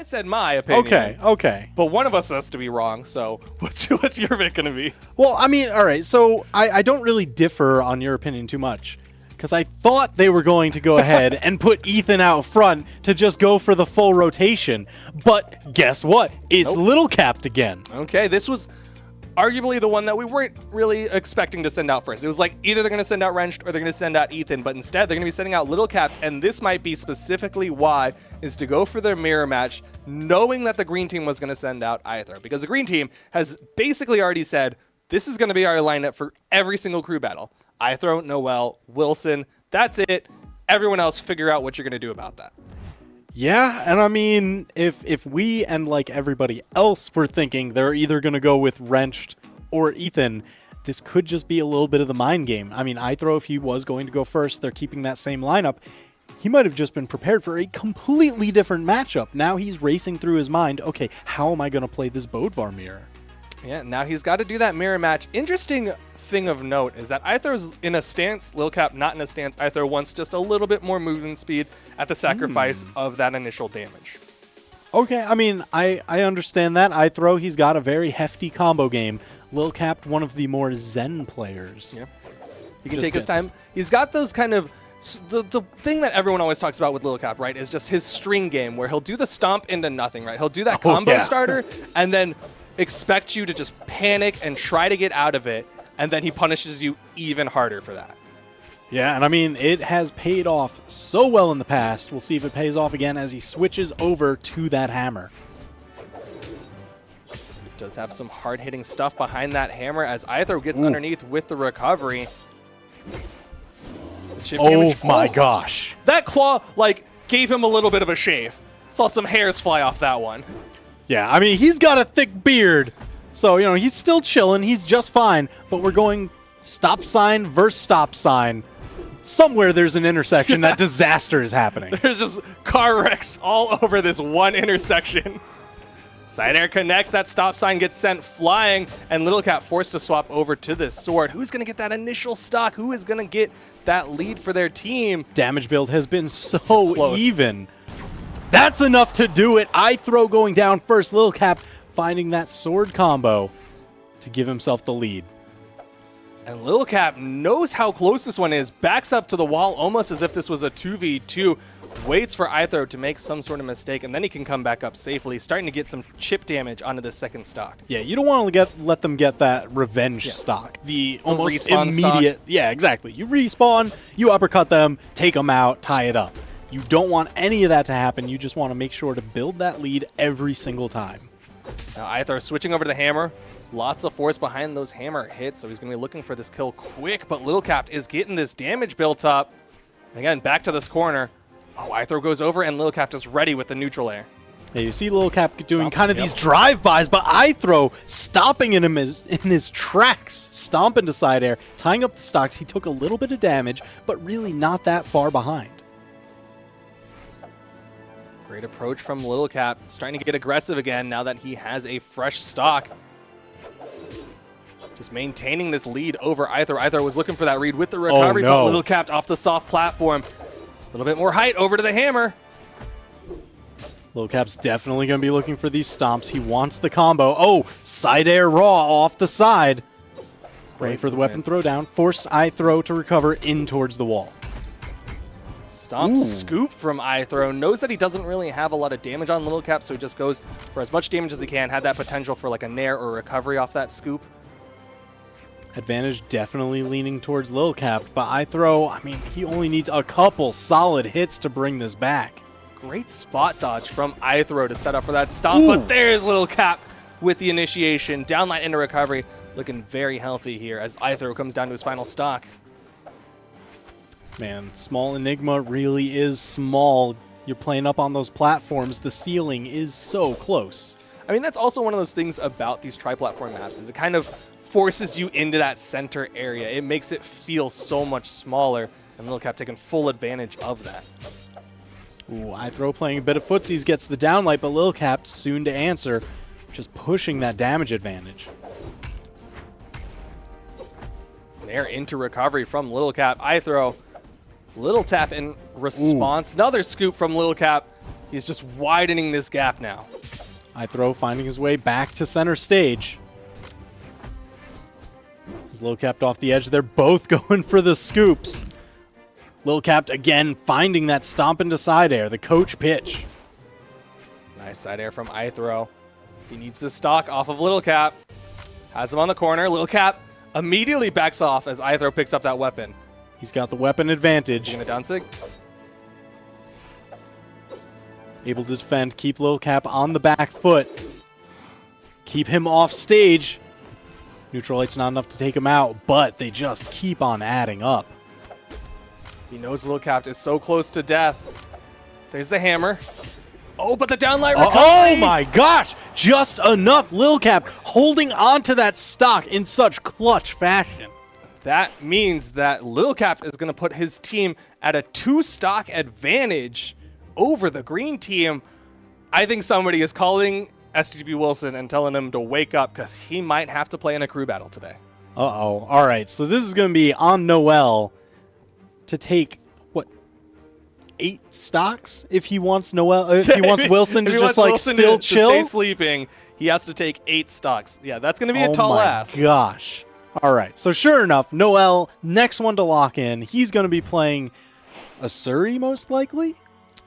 I said my opinion. Okay, okay. But one of us has to be wrong, so what's your pick going to be? Well, I mean, all right, so I don't really differ on your opinion too much. Because I thought they were going to go ahead and put Ethan out front to just go for the full rotation. But guess what? It's Little Capped again. Okay, this was arguably the one that we weren't really expecting to send out first. It was like either they're going to send out Wrenched or they're going to send out Ethan, but instead they're going to be sending out Little Capped, and this might be specifically why, is to go for their mirror match, knowing that the green team was going to send out Ithro, because the green team has basically already said, this is going to be our lineup for every single crew battle. Ithro, Noel, Wilson, that's it. Everyone else figure out what you're going to do about that. Yeah, and I mean, if we and like everybody else were thinking they're either going to go with Wrenched or Ethan, this could just be a little bit of the mind game. I mean, Ithro, if he was going to go first, they're keeping that same lineup. He might have just been prepared for a completely different matchup. Now he's racing through his mind, okay, how am I going to play this Bodvar mirror? Yeah, now he's got to do that mirror match. Interesting thing of note is that Ithro's in a stance, Lil Cap not in a stance. Ithro wants just a little bit more movement speed at the sacrifice of that initial damage. Okay, I mean, I understand that. Ithro, he's got a very hefty combo game. Lil Cap, one of the more zen players. Yeah. He can take his time. He's got those kind of... The thing that everyone always talks about with Lil Cap, right, is just his string game where he'll do the stomp into nothing, right? He'll do that combo starter and then expect you to just panic and try to get out of it, and then he punishes you even harder for that. Yeah, and I mean, it has paid off so well in the past. We'll see if it pays off again as he switches over to that hammer. It does have some hard-hitting stuff behind that hammer as Ithro gets underneath with the recovery. Oh my gosh. That claw, like, gave him a little bit of a shave. Saw some hairs fly off that one. Yeah, I mean, he's got a thick beard, so, you know, he's still chilling. He's just fine, but we're going stop sign versus stop sign. Somewhere there's an intersection that disaster is happening. There's just car wrecks all over this one intersection. Side air connects, that stop sign gets sent flying, and Little Cap forced to swap over to this sword. Who's going to get that initial stock? Who is going to get that lead for their team? Damage build has been so even. That's enough to do it. Ithro going down first. Little Cap finding that sword combo to give himself the lead. And Lil Cap knows how close this one is, backs up to the wall almost as if this was a 2v2, waits for Ithro to make some sort of mistake, and then he can come back up safely, starting to get some chip damage onto the second stock. Yeah, you don't want to let them get that revenge stock. The almost immediate. Stock. Yeah, exactly. You respawn, you uppercut them, take them out, tie it up. You don't want any of that to happen. You just want to make sure to build that lead every single time. Now Ithro switching over to the hammer. Lots of force behind those hammer hits, so he's going to be looking for this kill quick, but Little Cap is getting this damage built up. And again, back to this corner. Oh, Ithro goes over, and Little Cap is ready with the neutral air. Yeah, you see Little Cap doing kind of these drive-bys, but Ithro stopping in his tracks, stomping to side air, tying up the stocks. He took a little bit of damage, but really not that far behind. Great approach from Little Cap, starting to get aggressive again now that he has a fresh stock. Just maintaining this lead over Ithro. Ithro was looking for that read with the recovery, but Little Cap off the soft platform. A little bit more height over to the hammer. Little Cap's definitely going to be looking for these stomps. He wants the combo. Oh, side air raw off the side. Great for the weapon throwdown. Forced Ithro to recover in towards the wall. Stomp scoop from Ithro. Knows that he doesn't really have a lot of damage on Little Cap, so he just goes for as much damage as he can. Had that potential for like a nair or recovery off that scoop. Advantage definitely leaning towards Lil Cap, but Ithro, I mean, he only needs a couple solid hits to bring this back. Great spot dodge from Ithro to set up for that stomp, but there's Lil Cap with the initiation. Downline into recovery, looking very healthy here as Ithro comes down to his final stock. Man, Small Enigma really is small. You're playing up on those platforms. The ceiling is so close. I mean, that's also one of those things about these tri-platform maps, is it kind of forces you into that center area. It makes it feel so much smaller, and Lil Cap taking full advantage of that. Ooh, Ithro playing a bit of footsies gets the downlight, but Lil Cap soon to answer, just pushing that damage advantage. Nair into recovery from Lil Cap. Ithro, little tap in response. Another scoop from Lil Cap. He's just widening this gap now. iThrow finding his way back to center stage. As Lil Capped off the edge, they're both going for the scoops. Lil Capped again finding that stomp into side air, the coach pitch. Nice side air from iThrow. He needs the stock off of Little Cap. Has him on the corner. Little Cap immediately backs off as iThrow picks up that weapon. He's got the weapon advantage. Is he gonna down sig? Able to defend, keep Lil Cap on the back foot. Keep him off stage. Neutral Light's not enough to take him out, but they just keep on adding up. He knows Little Cap is so close to death. There's the hammer. Oh, but the downlight recovery! Oh my gosh! Just enough. Lil Cap holding on to that stock in such clutch fashion. That means that Little Cap is going to put his team at a 2-stock advantage over the green team. I think somebody is calling STB Wilson and telling him to wake up because he might have to play in a crew battle today. Uh-oh. All right, so this is going to be on Noel to take, what, 8 stocks if he wants if he wants Wilson to just, like, still chill? To stay sleeping, he has to take 8 stocks. Yeah, that's going to be a tall ask. Oh, my gosh. All right, so sure enough, Noel, next one to lock in. He's going to be playing Asuri, most likely?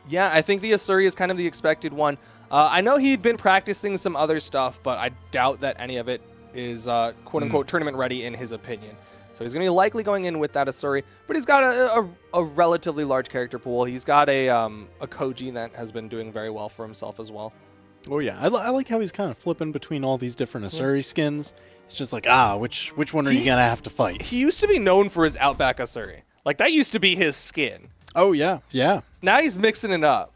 Yeah, I think the Asuri is kind of the expected one. I know he'd been practicing some other stuff, but I doubt that any of it is quote-unquote tournament ready in his opinion. So he's going to be likely going in with that Asuri, but he's got a relatively large character pool. He's got a Koji that has been doing very well for himself as well. Oh, yeah. I like how he's kind of flipping between all these different Asuri skins. It's just like, which one are you going to have to fight? He used to be known for his Outback Asuri. Like, that used to be his skin. Oh, yeah. Yeah. Now he's mixing it up.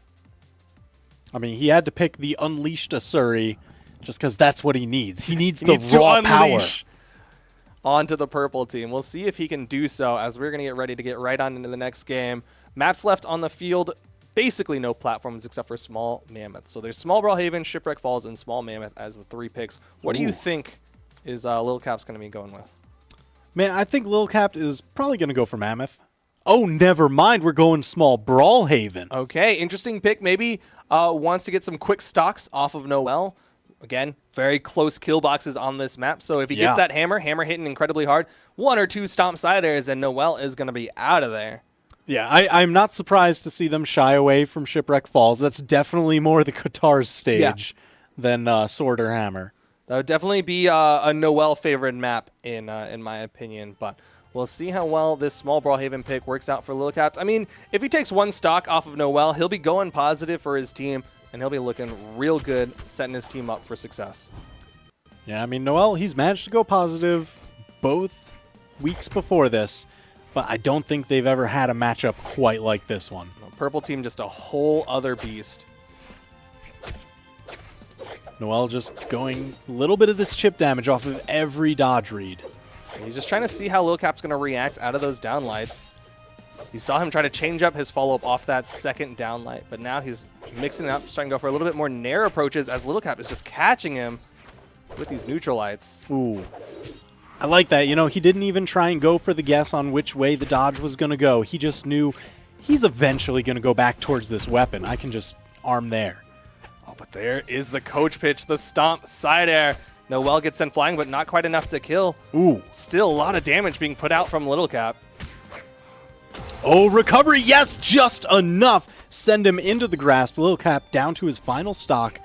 I mean, he had to pick the Unleashed Asuri just because that's what he needs. He needs the raw power. Onto the purple team. We'll see if he can do so as we're going to get ready to get right on into the next game. Maps left on the field. Basically no platforms except for Small Mammoth. So there's Small Brawlhaven, Shipwreck Falls, and Small Mammoth as the 3 picks. What do you think is Lil Cap's going to be going with? Man, I think Lil Cap is probably going to go for Mammoth. Oh, never mind. We're going Small Brawlhaven. Okay, interesting pick. Maybe wants to get some quick stocks off of Noel. Again, very close kill boxes on this map. So if he gets that hammer hitting incredibly hard, 1 or 2 stomp side airs, and Noel is going to be out of there. Yeah, I'm not surprised to see them shy away from Shipwreck Falls. That's definitely more the Qatar stage than Sword or Hammer. That would definitely be a Noel favorite map in my opinion, but we'll see how well this Small Brawlhaven pick works out for Lil Cap. I mean, if he takes 1 stock off of Noel, he'll be going positive for his team, and he'll be looking real good, setting his team up for success. Yeah, I mean, Noel, he's managed to go positive both weeks before this, but I don't think they've ever had a matchup quite like this one. Purple team, just a whole other beast. Noel just going a little bit of this chip damage off of every dodge read. He's just trying to see how Lil Cap's going to react out of those downlights. You saw him try to change up his follow-up off that second downlight, but now he's mixing it up, starting to go for a little bit more nair approaches as Lil Cap is just catching him with these neutral lights. Ooh. I like that. You know, he didn't even try and go for the guess on which way the dodge was going to go. He just knew he's eventually going to go back towards this weapon. I can just arm there. Oh, but there is the coach pitch, the stomp side air. Noel gets sent flying, but not quite enough to kill. Ooh. Still a lot of damage being put out from Little Cap. Oh, recovery. Yes, just enough. Send him into the grasp. Lil Cap down to his final stock.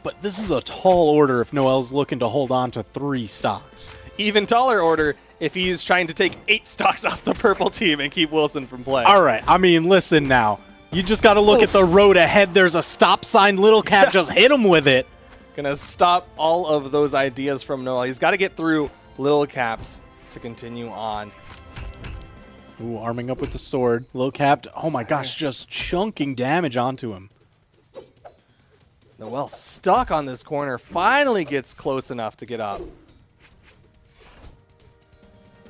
But this is a tall order if Noel's looking to hold on to 3 stocks. Even taller order if he's trying to take 8 stocks off the purple team and keep Wilson from playing. All right. I mean, listen now. You just got to look at the road ahead. There's a stop sign. Little Cap just hit him with it. Gonna stop all of those ideas from Noel. He's got to get through Lil Caps to continue on. Ooh, arming up with the sword. Lil Cap, oh my gosh, just chunking damage onto him. Noel stuck on this corner. Finally gets close enough to get up.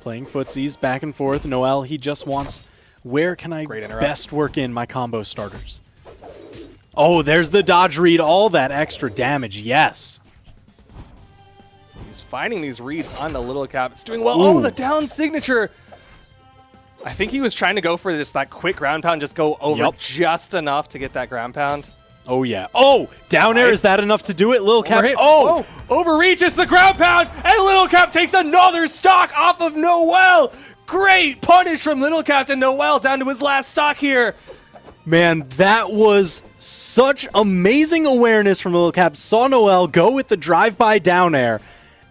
Playing footsies back and forth. Noel, he just wants, where can I best work in my combo starters? Oh, there's the dodge read. All that extra damage. Yes. He's finding these reads on the Little Cap. It's doing well. Ooh. Oh, the down signature. I think he was trying to go for just that quick ground pound, just go over just enough to get that ground pound. Oh, yeah. Oh, down air. Nice. Is that enough to do it? Lil Cap. Overhit. Oh, Overreaches the ground pound, and Little Cap takes another stock off of Noel. Great punish from Little Captain Noel down to his last stock here. man, that was such amazing awareness from Lil Cap. Saw Noel go with the drive-by down air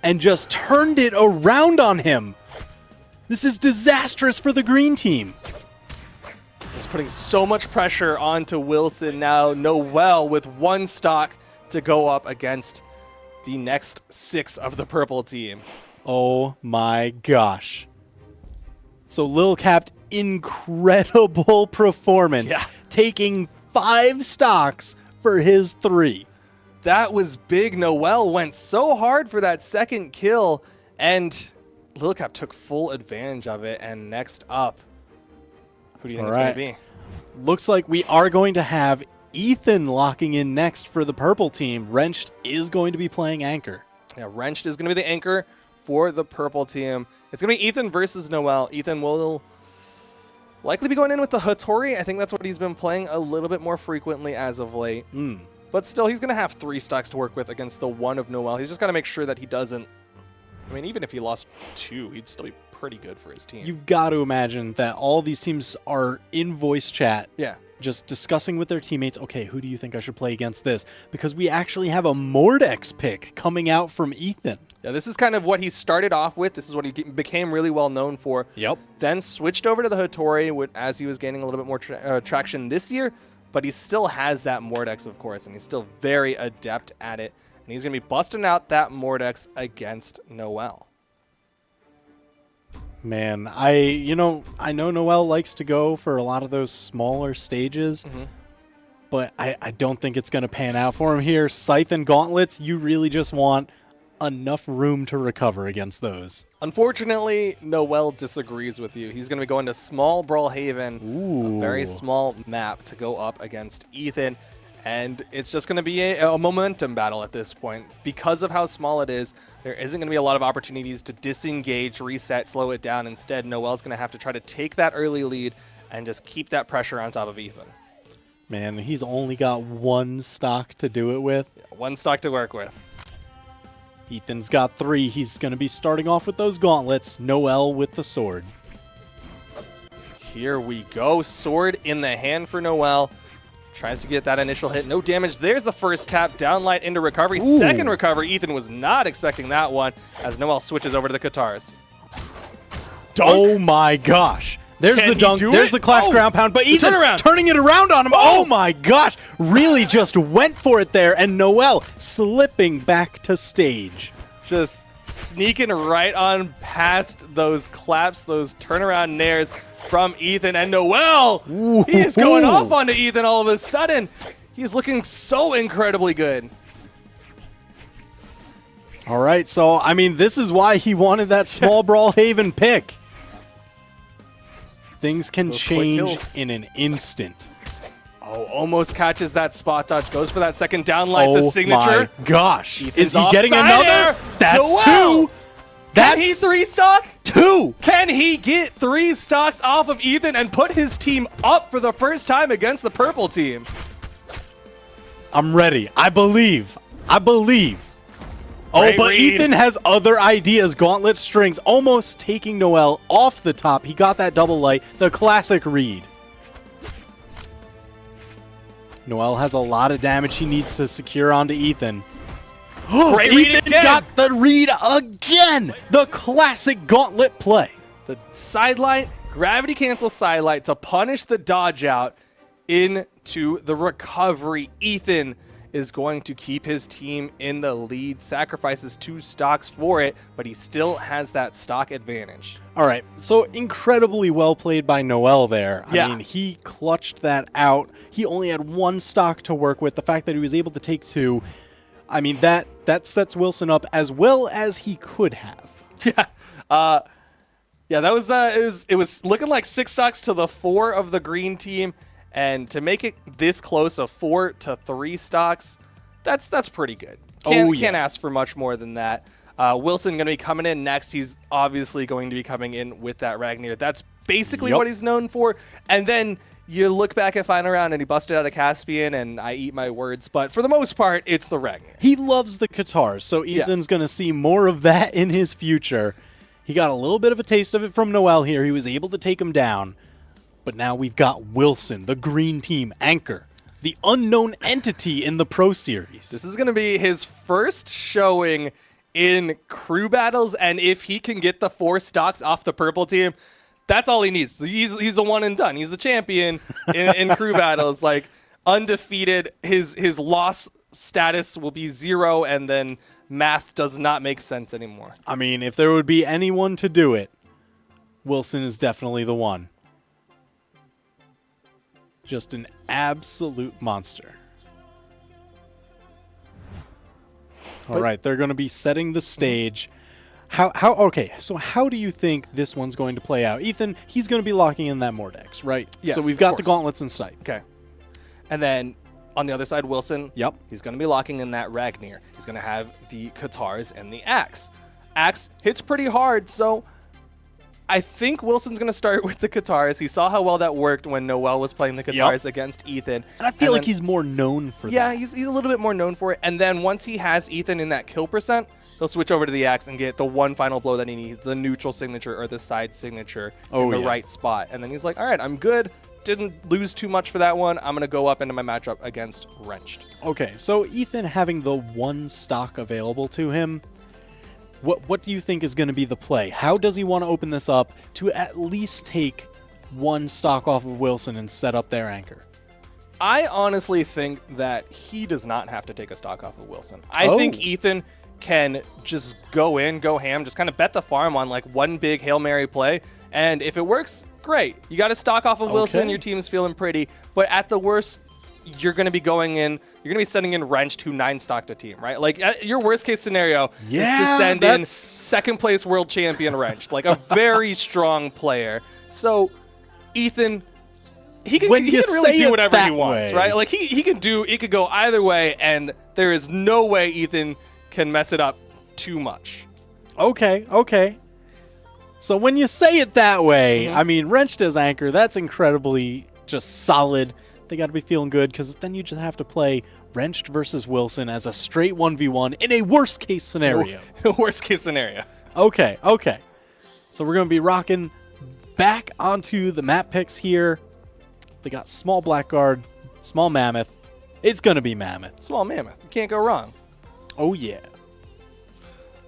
and just turned it around on him. This is disastrous for the green team. He's putting so much pressure onto Wilson now. Noel with one stock to go up against the next 6 of the purple team. Oh my gosh. So Lil Cap, incredible performance, Yeah. taking 5 stocks for his 3. That was big. Noel went so hard for that second kill, and Lil Cap took full advantage of it. And next up, who do you think it's going to be? Looks like we are going to have Ethan locking in next for the purple team. Wrenched is going to be playing anchor. Yeah, Wrenched is going to be the anchor for the purple team. It's going to be Ethan versus Noel. Ethan will likely be going in with the Hattori. I think that's what he's been playing a little bit more frequently as of late. But still, he's going to have 3 stocks to work with against the 1 of Noel. He's just got to make sure that he doesn't... I mean, even if he lost 2, he'd still be pretty good for his team. You've got to imagine that all these teams are in voice chat. Yeah. Just discussing with their teammates, okay, who do you think I should play against this? Because we actually have a Mordex pick coming out from Ethan. Yeah, this is kind of what he started off with. This is what he became really well known for. Yep. Then switched over to the Hattori as he was gaining a little bit more traction this year, but he still has that Mordex, of course, and he's still very adept at it. And he's going to be busting out that Mordex against Noel. Man, I know Noel likes to go for a lot of those smaller stages, but I don't think it's going to pan out for him here. Scythe and Gauntlets, you really just want enough room to recover against those. Unfortunately, Noel disagrees with you. He's going to be going to small Brawlhaven, a very small map to go up against Ethan. And it's just going to be a momentum battle at this point. Because of how small it is, there isn't going to be a lot of opportunities to disengage, reset, slow it down. Instead, Noel's going to have to try to take that early lead and just keep that pressure on top of Ethan. Man, he's only got 1 stock to do it with. 1 stock to work with. Ethan's got 3. He's going to be starting off with those gauntlets. Noel with the sword. Here we go. Sword in the hand for Noel. Tries to get that initial hit. No damage. There's the first tap. Downlight into recovery. Ooh. Second recovery. Ethan was not expecting that one as Noel switches over to the Katars. Oh my gosh. There's Can the he dunk. do There's it? the clash Oh, ground pound. But the Ethan turnaround. turning it around on him. Oh my gosh. Really just went for it there. And Noel slipping back to stage. Just sneaking right on past those claps, those turnaround nairs from Ethan. And Noel, he is going off onto Ethan all of a sudden. He's looking so incredibly good. All right. So, I mean, this is why he wanted that small Brawlhaven pick. Things can Those quick change kills. in an instant. Oh, almost catches that spot dodge. Goes for that second downlight, the signature. My gosh. Ethan's Is he getting offside another? there. That's Noel. 2. Can he 3 stock? 2. Can he get 3 stocks off of Ethan and put his team up for the first time against the purple team? I'm ready. I believe. Oh, Great but read. Ethan has other ideas. Gauntlet strings almost taking Noel off the top. He got that double light. The classic read. Noel has a lot of damage he needs to secure onto Ethan. Great read Ethan again. got the read again. The classic gauntlet play. The sidelight, gravity cancel sidelight to punish the dodge out into the recovery. Ethan is going to keep his team in the lead, sacrifices 2 stocks for it, but he still has that stock advantage. All right, so incredibly well played by Noel there. Yeah. I mean, he clutched that out. He only had 1 stock to work with. The fact that he was able to take 2, I mean, that sets Wilson up as well as he could have. Yeah, that was it was looking like 6 stocks to the 4 of the green team, and to make it this close, of 4 to 3 stocks, that's pretty good. Can't ask for much more than that. Wilson going to be coming in next. He's obviously going to be coming in with that Ragnar. That's basically what he's known for. And then you look back at final round and he busted out a Caspian, and I eat my words. But for the most part, it's the Ragnar. He loves the Katars, so Ethan's going to see more of that in his future. He got a little bit of a taste of it from Noel here. He was able to take him down. But now we've got Wilson, the green team anchor, the unknown entity in the Pro Series. This is going to be his first showing in crew battles, and if he can get the 4 stocks off the purple team, that's all he needs. He's the one and done. He's the champion in crew battles, like undefeated. His loss status will be 0, and then math does not make sense anymore. I mean, if there would be anyone to do it, Wilson is definitely the one. Just an absolute monster. All right, they're going to be setting the stage. Okay, so how do you think this one's going to play out? Ethan, he's going to be locking in that Mordex, right? Yes, so we've got the gauntlets in sight. Okay. And then on the other side, Wilson, Yep. he's going to be locking in that Ragnar. He's going to have the Katars and the Axe. Axe hits pretty hard, so I think Wilson's going to start with the Katars. He saw how well that worked when Noel was playing the Katars against Ethan. And I feel like he's more known for that. Yeah, he's a little bit more known for it. And then once he has Ethan in that kill percent, he'll switch over to the Axe and get the one final blow that he needs, the neutral signature or the side signature in the right spot. And then he's like, all right, I'm good. Didn't lose too much for that one. I'm going to go up into my matchup against Wrenched. Okay, so Ethan having the 1 stock available to him, what do you think is going to be the play? How does he want to open this up to at least take 1 stock off of Wilson and set up their anchor? I honestly think that he does not have to take a stock off of Wilson. I think Ethan can just go in, go ham, just kind of bet the farm on like one big Hail Mary play. And if it works, great. You got to stock off of Wilson. Your team's feeling pretty. But at the worst, you're going to be going in, you're going to be sending in Wrenched, who 9-stocked a team, right? Like, your worst case scenario is to send in 2nd place world champion Wrenched, like a very strong player. So, Ethan, he can really do whatever he wants, right? Like, he can do, it could go either way, and there is no way Ethan can mess it up too much. Okay. So when you say it that way, I mean, Wrenched as anchor, that's incredibly just solid. They got to be feeling good, because then you just have to play Wrenched versus Wilson as a straight 1v1 in a worst-case scenario. Worst-case scenario. Okay. So we're going to be rocking back onto the map picks here. They got small Blackguard, small Mammoth. It's going to be Mammoth. Small Mammoth. You can't go wrong. Oh, yeah.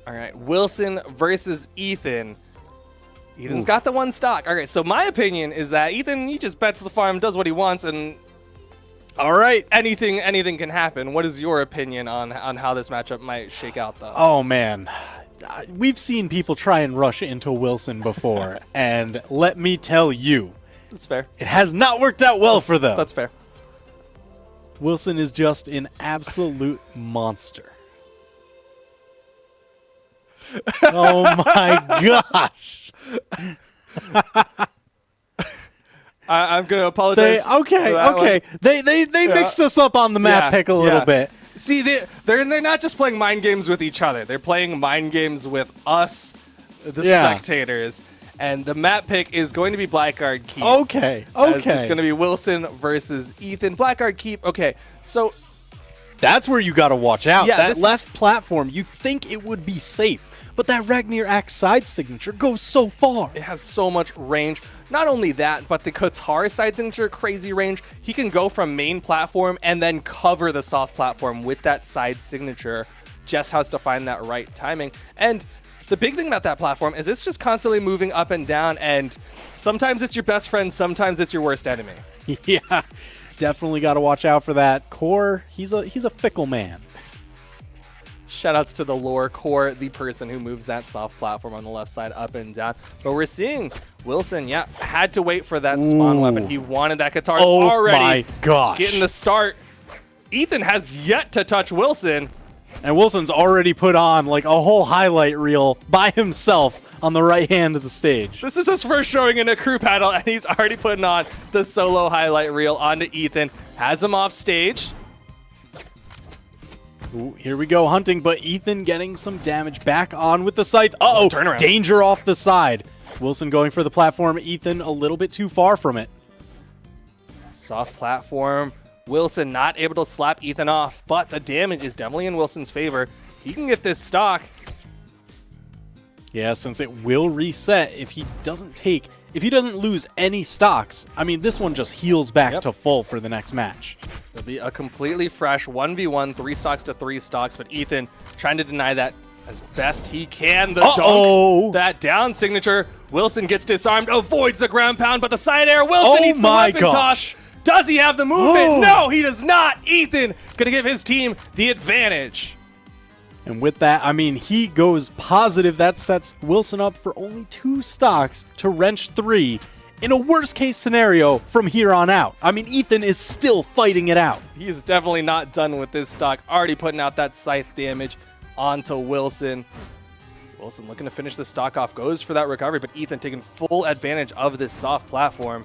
All right, Wilson versus Ethan. Ethan's got the 1 stock. All right, so my opinion is that Ethan, he just bets the farm, does what he wants, and all right, anything can happen. What is your opinion on how this matchup might shake out, though? Oh, man. We've seen people try and rush into Wilson before, and let me tell you, that's fair. It has not worked out well for them. That's fair. Wilson is just an absolute monster. Oh, my gosh. I'm going to apologize. Okay. They mixed us up on the map pick a little bit. See, they're not just playing mind games with each other. They're playing mind games with us, the spectators. And the map pick is going to be Blackguard Keep. Okay. It's going to be Wilson versus Ethan. Blackguard Keep. Okay, so that's where you got to watch out. Yeah, that left platform, you think it would be safe. But that Ragnar Axe side signature goes so far. It has so much range. Not only that, but the Katar side signature, crazy range. He can go from main platform and then cover the soft platform with that side signature. Just has to find that right timing. And the big thing about that platform is it's just constantly moving up and down, and sometimes it's your best friend, sometimes it's your worst enemy. Yeah, definitely got to watch out for that. Core, he's a fickle man. Shoutouts to the lore Core, the person who moves that soft platform on the left side up and down. But we're seeing Wilson, had to wait for that spawn weapon. He wanted that Katar already. Oh my gosh. Getting the start. Ethan has yet to touch Wilson. And Wilson's already put on like a whole highlight reel by himself on the right hand of the stage. This is his first showing in a crew battle, and he's already putting on the solo highlight reel onto Ethan. Has him off stage. Ooh, here we go, hunting, but Ethan getting some damage back on with the scythe. Uh-oh, turnaround. Danger off the side. Wilson going for the platform. Ethan a little bit too far from it. Soft platform. Wilson not able to slap Ethan off, but the damage is definitely in Wilson's favor. He can get this stock. Yeah, since it will reset if he doesn't lose any stocks. I mean, this one just heals back to full for the next match. It'll be a completely fresh 1v1, 3 stocks to 3 stocks, but Ethan trying to deny that as best he can. The dunk, that down signature. Wilson gets disarmed, avoids the ground pound, but the side air. Wilson eats the weapon toss. Does he have the movement? No, he does not. Ethan gonna give his team the advantage. And with that, I mean, he goes positive. That sets Wilson up for only 2 stocks to wrench 3 in a worst-case scenario from here on out. I mean, Ethan is still fighting it out. He's definitely not done with this stock. Already putting out that scythe damage onto Wilson. Wilson looking to finish the stock off. Goes for that recovery, but Ethan taking full advantage of this soft platform.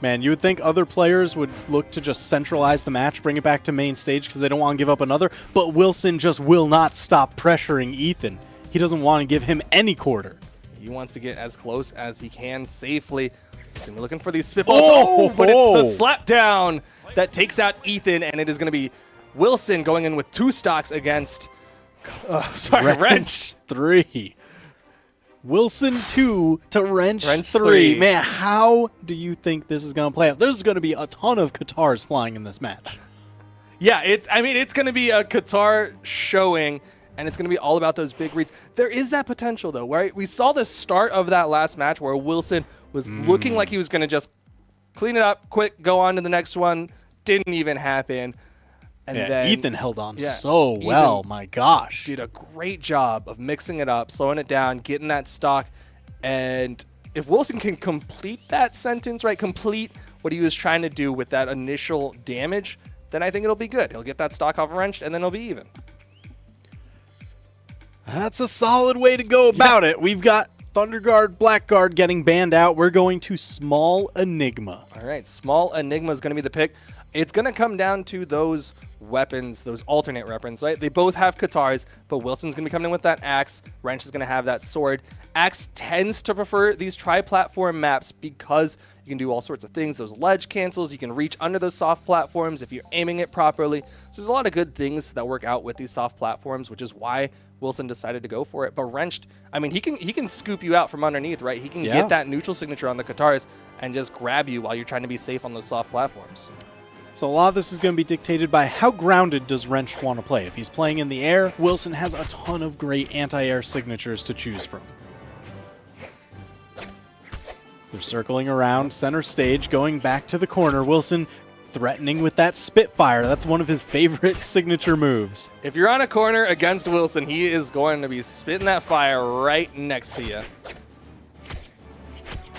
Man, you would think other players would look to just centralize the match, bring it back to main stage because they don't want to give up another, but Wilson just will not stop pressuring Ethan. He doesn't want to give him any quarter. He wants to get as close as he can safely. So we're looking for these spitballs. But it's the slap down that takes out Ethan, and it is going to be Wilson going in with 2 stocks against Wrench 3. Wilson 2 to Wrench 3. Man, how do you think this is going to play out? There's going to be a ton of Katars flying in this match. Yeah, it's going to be a Qatar showing, and it's going to be all about those big reads. There is that potential, though, right? We saw the start of that last match where Wilson was looking like he was going to just clean it up, quick, go on to the next one. Didn't even happen. And then Ethan held on so well. My gosh. Did a great job of mixing it up, slowing it down, getting that stock. And if Wilson can complete that sentence, right, complete what he was trying to do with that initial damage, then I think it'll be good. He'll get that stock off wrenched, and then it'll be even. That's a solid way to go about it. We've got Thunderguard, Blackguard getting banned out. We're going to Small Enigma. All right, Small Enigma is going to be the pick. It's going to come down to those weapons, those alternate weapons, right? They both have Katars, but Wilson's going to be coming in with that axe. Wrench is going to have that sword. Axe tends to prefer these tri-platform maps because you can do all sorts of things. Those ledge cancels, you can reach under those soft platforms if you're aiming it properly. So there's a lot of good things that work out with these soft platforms, which is why Wilson decided to go for it. But Wrenched, I mean, he can scoop you out from underneath, right? He can get that neutral signature on the Katars and just grab you while you're trying to be safe on those soft platforms. So a lot of this is going to be dictated by how grounded does Wrench want to play. If he's playing in the air, Wilson has a ton of great anti-air signatures to choose from. They're circling around center stage, going back to the corner. Wilson threatening with that Spitfire. That's one of his favorite signature moves. If you're on a corner against Wilson, he is going to be spitting that fire right next to you.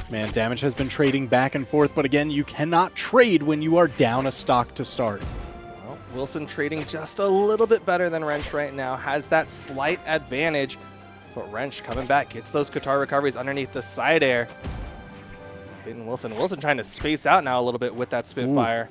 Man, damage has been trading back and forth, but again, you cannot trade when you are down a stock to start. Well, Wilson trading just a little bit better than Wrench right now, has that slight advantage, but Wrench coming back, gets those Qatar recoveries underneath the side air. Hitting Wilson. Wilson trying to space out now a little bit with that Spitfire.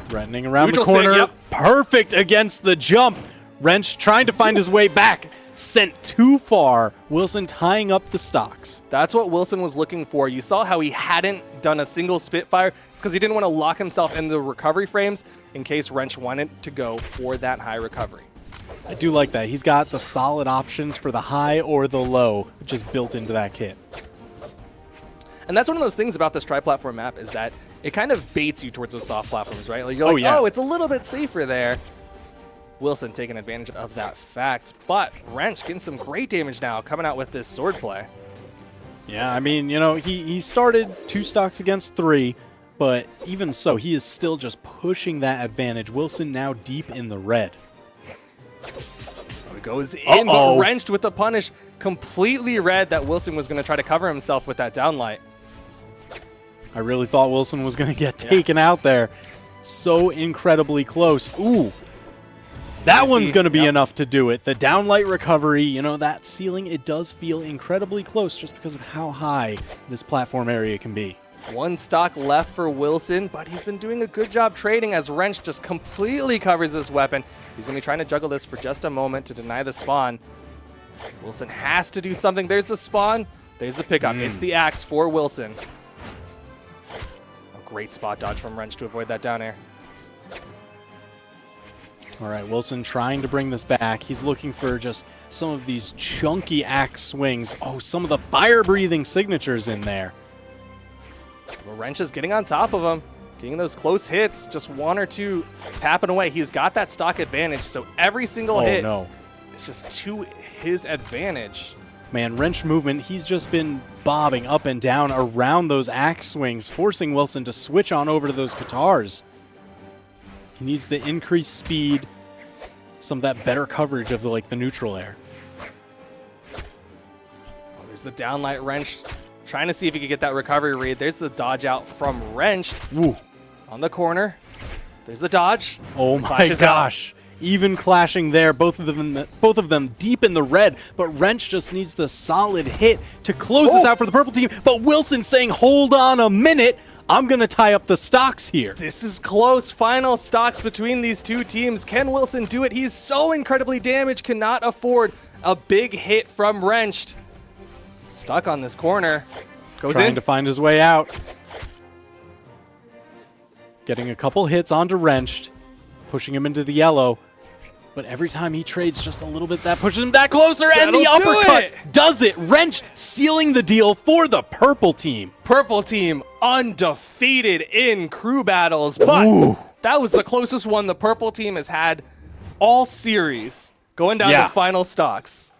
Threatening around the corner. Perfect against the jump. Wrench trying to find his way back. Sent too far. Wilson tying up the stocks. That's what Wilson was looking for. You saw how he hadn't done a single Spitfire. It's because he didn't want to lock himself in the recovery frames in case Wrench wanted to go for that high recovery. I do like that. He's got the solid options for the high or the low, which is built into that kit. And that's one of those things about this tri-platform map is that it kind of baits you towards those soft platforms, right? Like you're like, oh, it's a little bit safer there. Wilson taking advantage of that fact, but Wrench getting some great damage now, coming out with this sword play. Yeah, I mean, you know, he started 2 stocks against 3, but even so, he is still just pushing that advantage. Wilson now deep in the red. It goes in, but Wrenched with the punish, completely red that Wilson was going to try to cover himself with that downlight. I really thought Wilson was going to get taken out there. So incredibly close. Ooh. That one's going to be enough to do it. The downlight recovery, you know, that ceiling, it does feel incredibly close just because of how high this platform area can be. 1 stock left for Wilson, but he's been doing a good job trading as Wrench just completely covers this weapon. He's going to be trying to juggle this for just a moment to deny the spawn. Wilson has to do something. There's the spawn. There's the pickup. It's the axe for Wilson. Great spot dodge from Wrench to avoid that down air. All right, Wilson trying to bring this back. He's looking for just some of these chunky axe swings. Oh, some of the fire-breathing signatures in there. Well, Wrench is getting on top of him, getting those close hits, just one or two tapping away. He's got that stock advantage, so every single hit is just to his advantage. Man, Wrench movement, he's just been bobbing up and down around those axe swings, forcing Wilson to switch on over to those guitars. He needs the increased speed, some of that better coverage of the neutral air. Oh, there's the downlight Wrench, trying to see if he could get that recovery read. There's the dodge out from Wrench. Woo. On the corner. There's the dodge. Oh my gosh. Even clashing there, both of them deep in the red, but Wrench just needs the solid hit to close this out for the purple team. But Wilson saying, hold on a minute, I'm going to tie up the stocks here. This is close. Final stocks between these two teams. Can Wilson do it? He's so incredibly damaged, cannot afford a big hit from Wrenched. Stuck on this corner. Goes Trying in. to find his way out. Getting a couple hits onto Wrenched, pushing him into the yellow. But every time he trades just a little bit, that pushes him that closer, and the That'll do uppercut it. does it. Wrench sealing the deal for the purple team. Purple team undefeated in crew battles, but that was the closest one the purple team has had all series. Going down to final stocks.